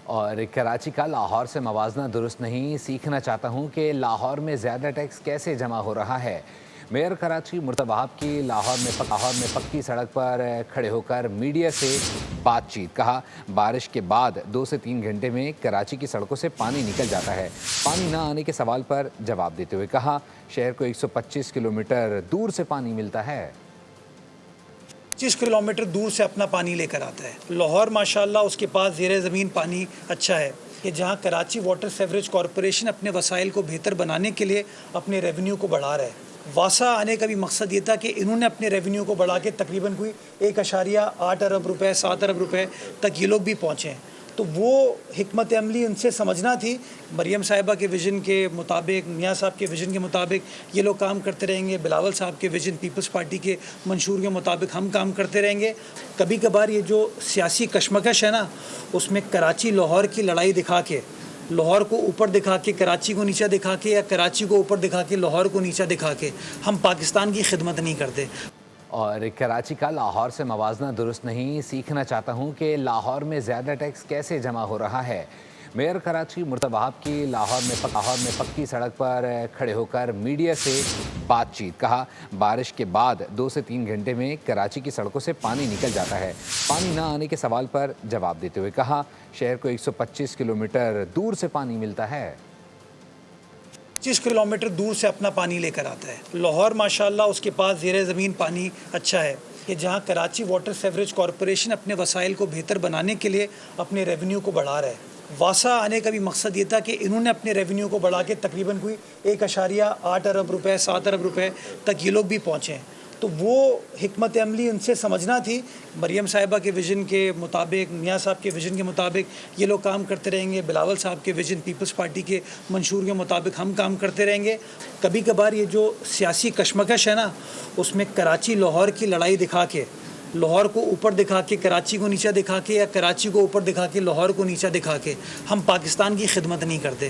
اور کراچی کا لاہور سے موازنہ درست نہیں، سیکھنا چاہتا ہوں کہ لاہور میں زیادہ ٹیکس کیسے جمع ہو رہا ہے۔ میئر کراچی مرتضی وہاب کی لاہور میں پکی سڑک پر کھڑے ہو کر میڈیا سے بات چیت۔ کہا بارش کے بعد 2 سے 3 گھنٹے میں کراچی کی سڑکوں سے پانی نکل جاتا ہے۔ پانی نہ آنے کے سوال پر جواب دیتے ہوئے کہا شہر کو 125 کلومیٹر دور سے پانی ملتا ہے۔ 25 کلومیٹر دور سے اپنا پانی لے کر آتا ہے۔ لاہور ماشاءاللہ اس کے پاس زیر زمین پانی اچھا ہے کہ جہاں کراچی واٹر سیوریج کارپوریشن اپنے وسائل کو بہتر بنانے کے لیے اپنے ریونیو کو بڑھا رہا ہے۔ واسا آنے کا بھی مقصد یہ تھا کہ انہوں نے اپنے ریونیو کو بڑھا کے تقریباً کوئی 1.8 ارب روپے 7 ارب روپے تک یہ لوگ بھی پہنچے ہیں۔ تو وہ حکمت عملی ان سے سمجھنا تھی۔ مریم صاحبہ کے ویژن کے مطابق، میاں صاحب کے ویژن کے مطابق یہ لوگ کام کرتے رہیں گے، بلاول صاحب کے ویژن پیپلز پارٹی کے منشور کے مطابق ہم کام کرتے رہیں گے۔ کبھی کبھار یہ جو سیاسی کشمکش ہے نا، اس میں کراچی لاہور کی لڑائی دکھا کے، لاہور کو اوپر دکھا کے کراچی کو نیچا دکھا کے، یا کراچی کو اوپر دکھا کے لاہور کو نیچا دکھا کے ہم پاکستان کی خدمت نہیں کرتے۔ اور کراچی کا لاہور سے موازنہ درست نہیں، سیکھنا چاہتا ہوں کہ لاہور میں زیادہ ٹیکس کیسے جمع ہو رہا ہے۔ میئر کراچی مرتضی وہاب کی لاہور میں پکی سڑک پر کھڑے ہو کر میڈیا سے بات چیت۔ کہا بارش کے بعد 2 سے 3 گھنٹے میں کراچی کی سڑکوں سے پانی نکل جاتا ہے۔ پانی نہ آنے کے سوال پر جواب دیتے ہوئے کہا شہر کو 125 کلومیٹر دور سے پانی ملتا ہے۔ 25 کلومیٹر دور سے اپنا پانی لے کر آتا ہے۔ لاہور ماشاءاللہ اس کے پاس زیر زمین پانی اچھا ہے کہ جہاں کراچی واٹر سیوریج کارپوریشن اپنے وسائل کو بہتر بنانے کے لیے اپنے ریونیو کو بڑھا رہا ہے۔ واسا آنے کا بھی مقصد یہ تھا کہ انہوں نے اپنے ریونیو کو بڑھا کے تقریباً کوئی 1.8 ارب روپے 7 ارب روپے تک یہ لوگ بھی پہنچے ہیں۔ تو وہ حکمت عملی ان سے سمجھنا تھی۔ مریم صاحبہ کے ویژن کے مطابق، میاں صاحب کے ویژن کے مطابق یہ لوگ کام کرتے رہیں گے، بلاول صاحب کے ویژن پیپلز پارٹی کے منشور کے مطابق ہم کام کرتے رہیں گے۔ کبھی کبھار یہ جو سیاسی کشمکش ہے نا، اس میں کراچی لاہور کی لڑائی دکھا کے، لاہور کو اوپر دکھا کے کراچی کو نیچا دکھا کے، یا کراچی کو اوپر دکھا کے لاہور کو نیچا دکھا کے ہم پاکستان کی خدمت نہیں کرتے۔